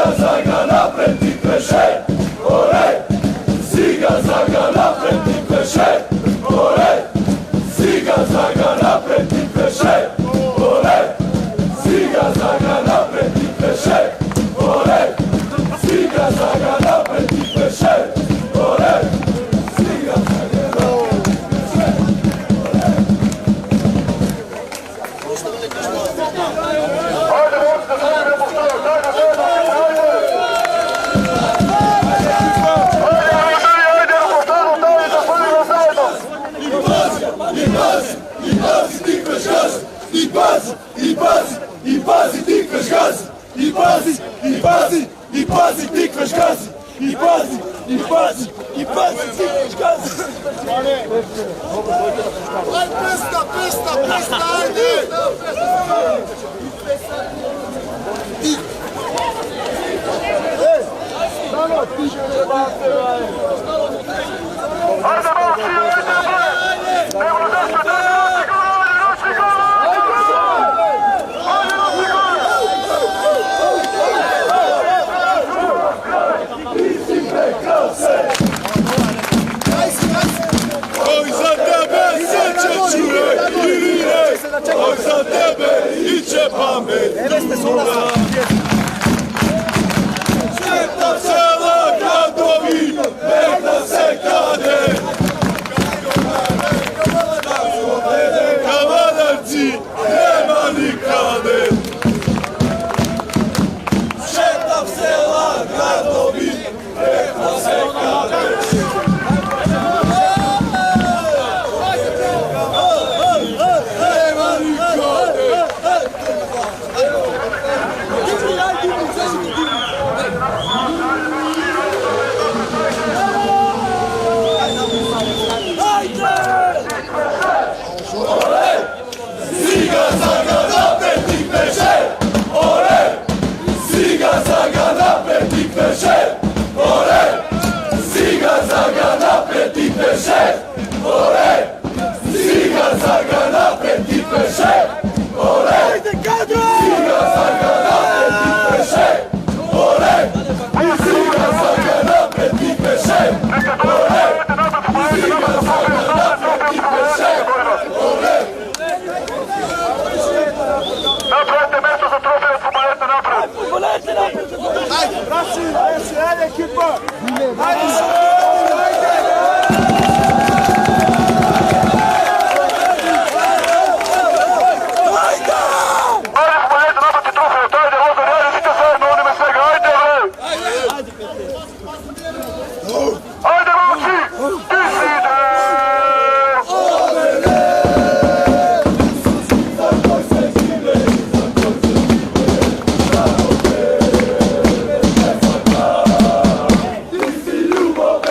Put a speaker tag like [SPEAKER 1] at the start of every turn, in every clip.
[SPEAKER 1] Ziga zaga napred i pleše, olej! Ziga zaga napred i pleše, olej! Ziga zaga napred i pleše, olej! Ziga zaga napred i pleše, olej! Ziga zaga napred i pleše, olej! Ziga zaga napred i pleše, olej! I pazi, ti kveš gazi, i pazi, ti kveš gazi, i pazi, ti kveš gazi.
[SPEAKER 2] Ajde, pesta, ajde!
[SPEAKER 1] Oj za tebe sreće čuje i rire, oj za tebe iće pamet ljuda. Sveta sela, gradovi, nek nam se kade. Kavadarci, nema nikade. Sveta sela, gradovi, nek nam se kade. Ziga zaga napred i pleše, olej! Ziga zaga napred i pleše, olej! Ziga zaga napred i pleše, olej! Ziga zaga napred i pleše, olej! Ziga zaga napred i pleše, olej! Ziga zaga napred i pleše, olej! Ziga zaga napred i pleše, olej!
[SPEAKER 3] Napravite mesto za trofej, odpomajete napred!
[SPEAKER 2] Ajde, ajde, ekipa!
[SPEAKER 1] Ljubav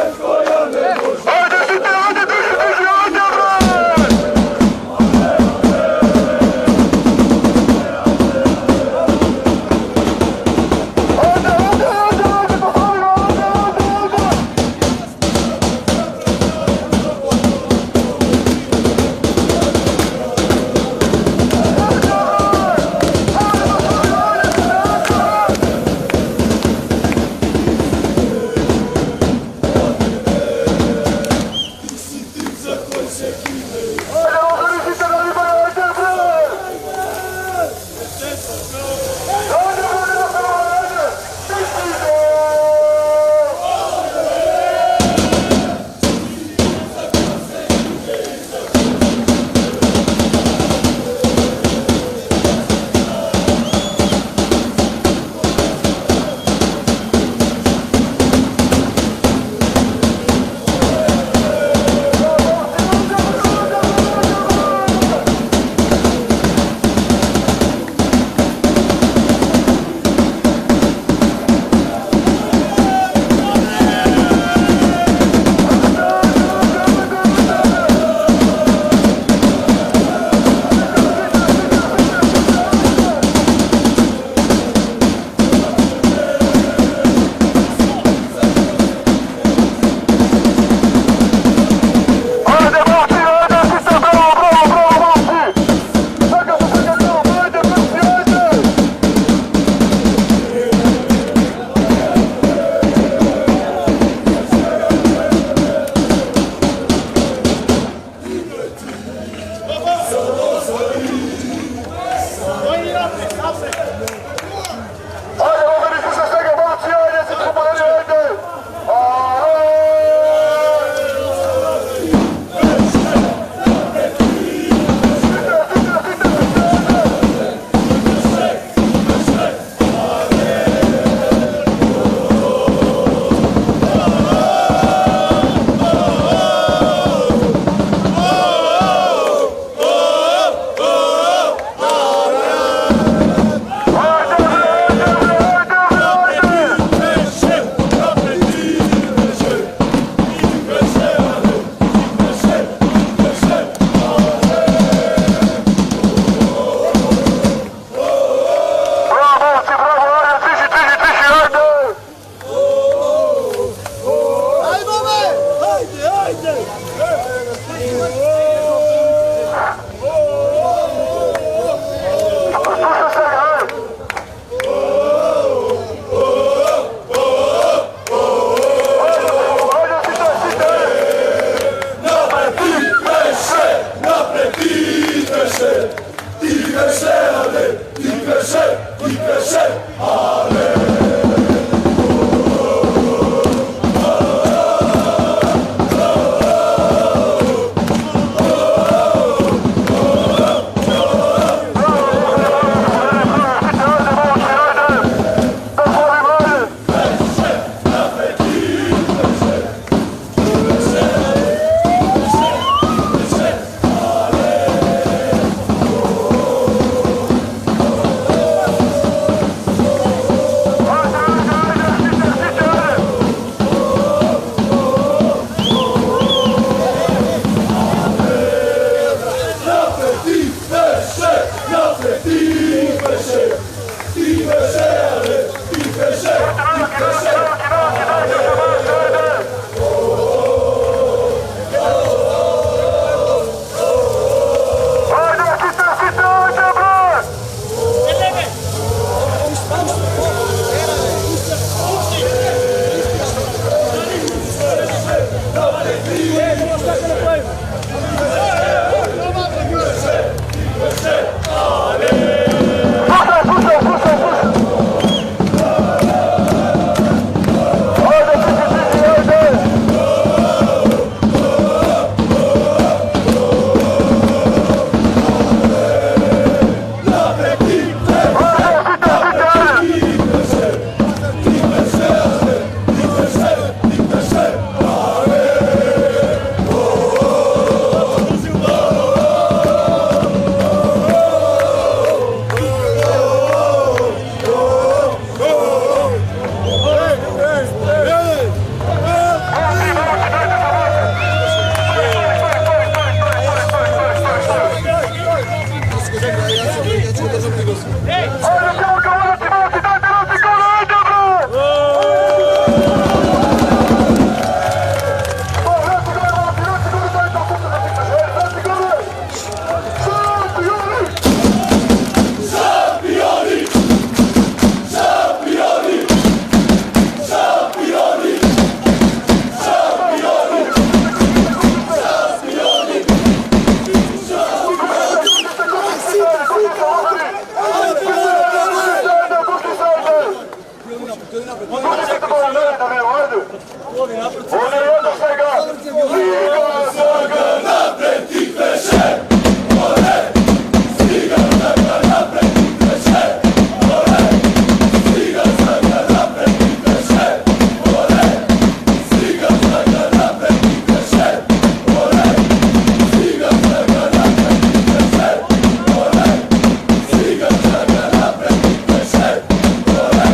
[SPEAKER 3] Pustite malo mene da vidim, ajde. Ovdje je jedno svega. Stiga
[SPEAKER 1] Zaga napred i kreše, more, stiga zaga napred i kreše, more, stiga zaga napred i kreše, more, stiga zaga napred i kreše, more, stiga zaga napred i kreše, more, stiga zaga napred i kreše, more,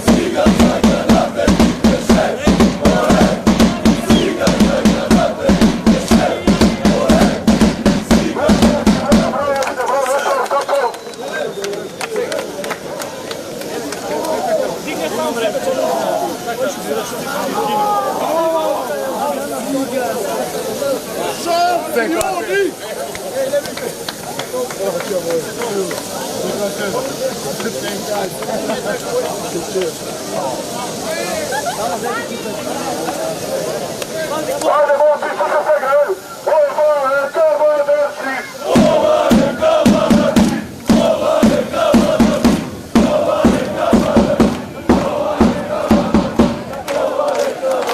[SPEAKER 1] stiga zaga napred i kreše, more, stiga zaga napred i kreše,
[SPEAKER 3] Ajde, momci, slušaj svega, ajde. Ova neka vadači.
[SPEAKER 1] ova neka vadači, ova neka vadači, ova neka vadači, ova neka vadači, ova neka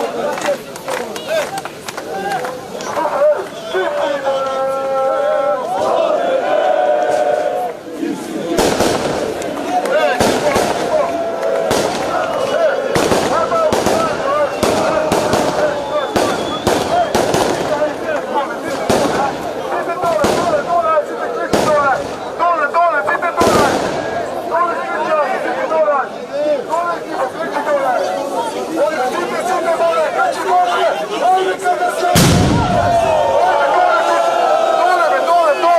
[SPEAKER 1] vadači.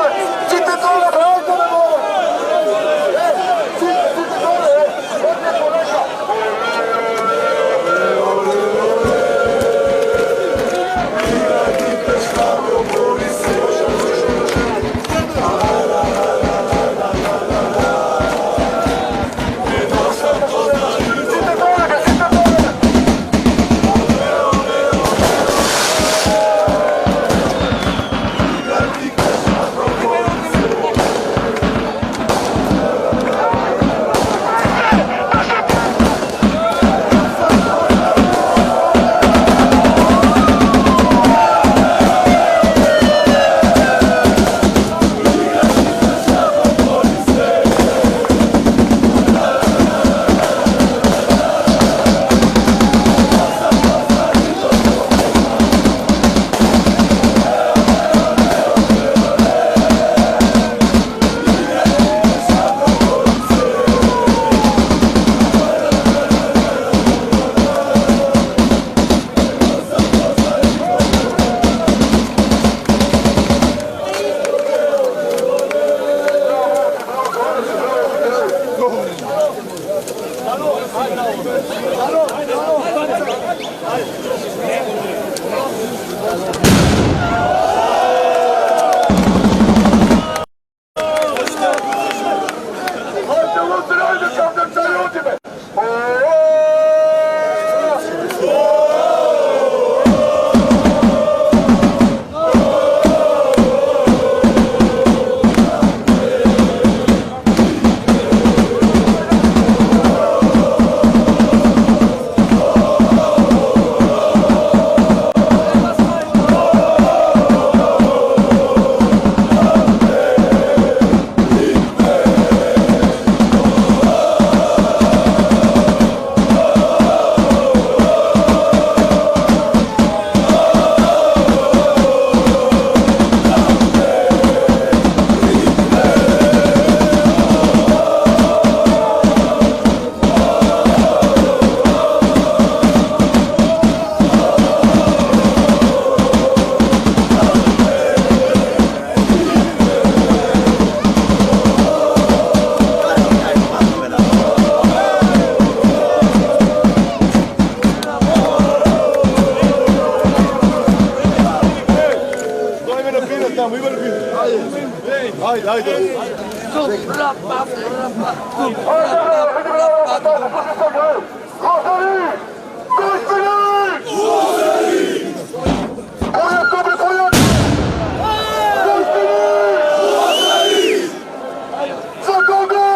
[SPEAKER 3] Za kogo?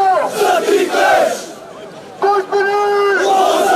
[SPEAKER 1] Za Trikleš!
[SPEAKER 3] Gospodin!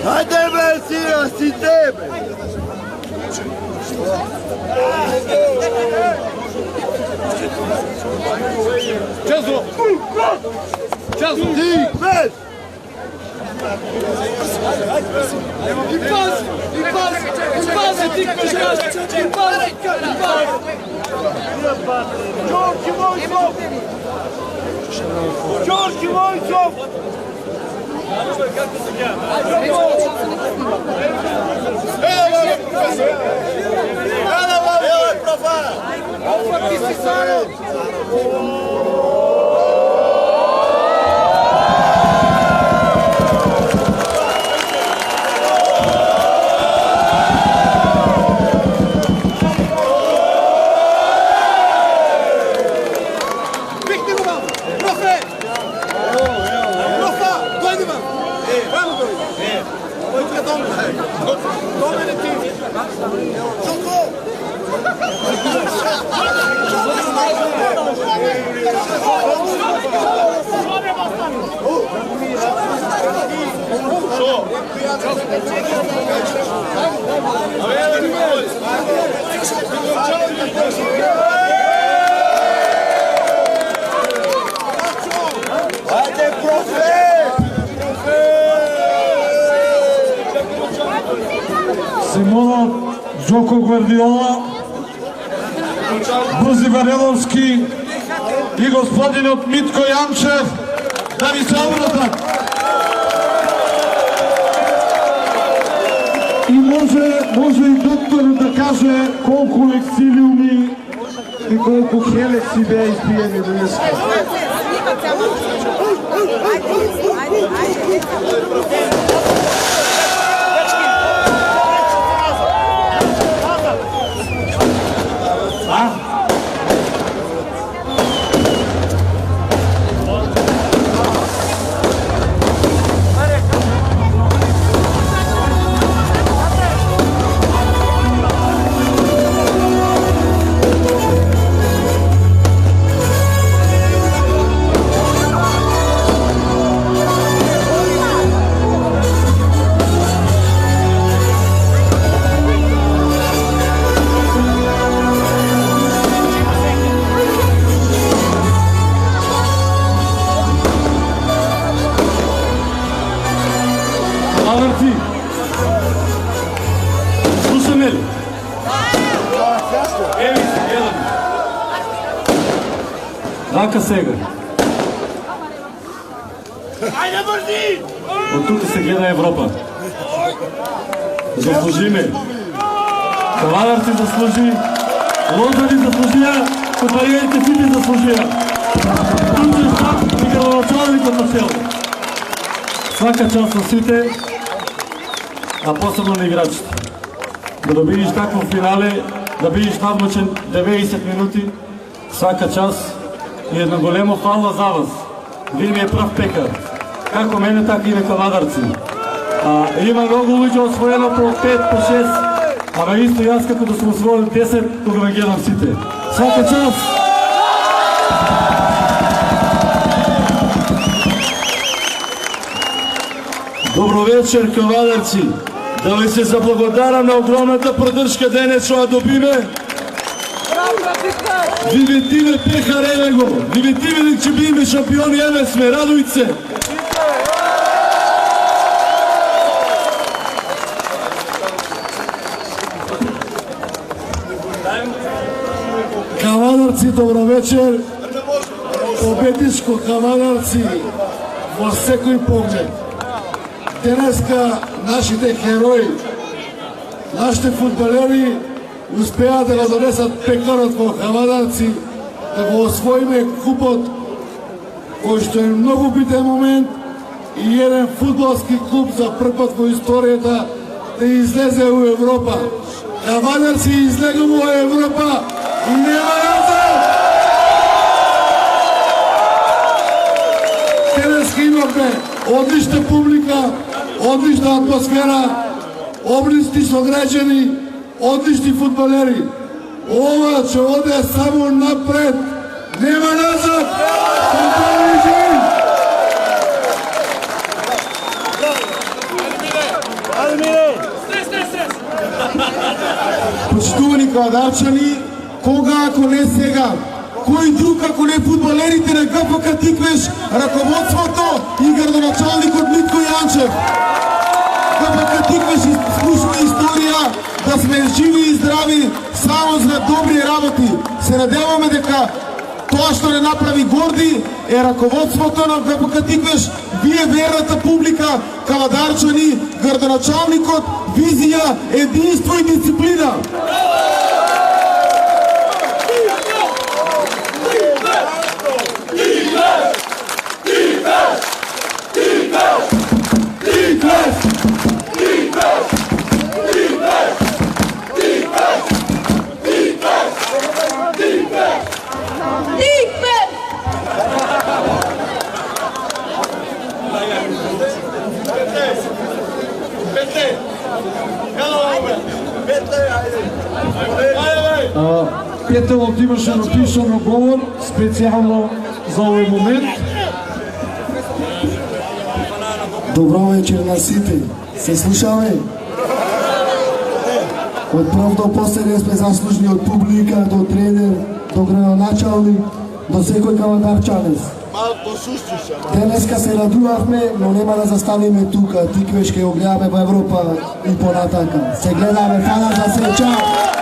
[SPEAKER 2] Hajde be, sira, si tebe!
[SPEAKER 4] Čezo! Čezo!
[SPEAKER 2] Ti, bez!
[SPEAKER 4] I pazi! I pazi! I pazi ti koškaš! I pazi! I pazi!
[SPEAKER 2] Đorđe Vojcov! Đorđe Vojcov! Evo profana!
[SPEAKER 4] Ti si staro!
[SPEAKER 2] Hajde, profe!
[SPEAKER 5] Симонов, Жоко Гвардиола, Бузи Вареловски и господинот Митко Јанчев да ви се обратат. И може и доктор да каже колку лексилиуми и колку хелекси беа испиени денеска. Алърти! Слушаме ли? Еви се, гледам. Рака сега.
[SPEAKER 2] Ajde, brzi!
[SPEAKER 5] От тук се гледа Европа. Заслужиме. Каваларци заслужи. Лозари заслужија. Копаријајте сите заслужија. Турчен штаб и градоначалникот на село. Свака част на сите, а посебно на играчите. Да добиеш такво финале, да бидеш надмочен 90 минути, свака част и едно големо фала за вас. Вие ми е прав пекар. Како мене, така и на кавадарци. Има многу луѓе освоено по 5, по 6, ама исто јас како да сум освоил 10, кога ме гледам сите. Свака част! Добро вечер, кавадарци! Да ви се заблагодарам на огромната поддршка денес што ја добиме. Дивитиве пехар, еве го! Дивитиве дека ќе биме шампиони, еве сме, радујте се! Кавадарци, добро вечер! Победишко кавадарци во секој поглед. Денеска нашите херои, нашите фудбалери успеа да го донесат пекарот во Кавадарци, да го освоиме купот, кој што е многу битен момент и еден фудбалски клуб за прв пат во историјата да излезе у Европа. Кавадарци излегува во Европа и нема назад! Денеска имавме одлична публика, одлична атмосфера, облични сограđани, одлични фудбалери. Ова ќе оде само напред, нема назад!
[SPEAKER 6] Почитувани кавадарчани, кога ако не сега? Кој друг ако не фудбалерите на ГФК Тиквеш, ръководството и градоначалникот Митко Јанчев? ГФК Тиквеш слушаме историја да сме живи и здрави само за добри работи. Се надеваме дека тоа што не направи Горди е ръководството на ГФК Тиквеш, вие верната публика, кавадарчани, градоначалникот, визија, единство и дисциплина.
[SPEAKER 7] Петелот имаше написано говор специјално за овој момент.
[SPEAKER 6] Добро вечер на сите. Се слушаме? Од прв до последен сме заслужни од публика, до тренер, до градоначалник, до секој кавадарчанец. Денеска се радувавме, но нема да заставиме тука. Тиквеш ќе го гледаме во Европа и понатака. Се гледаме, фана за среќа!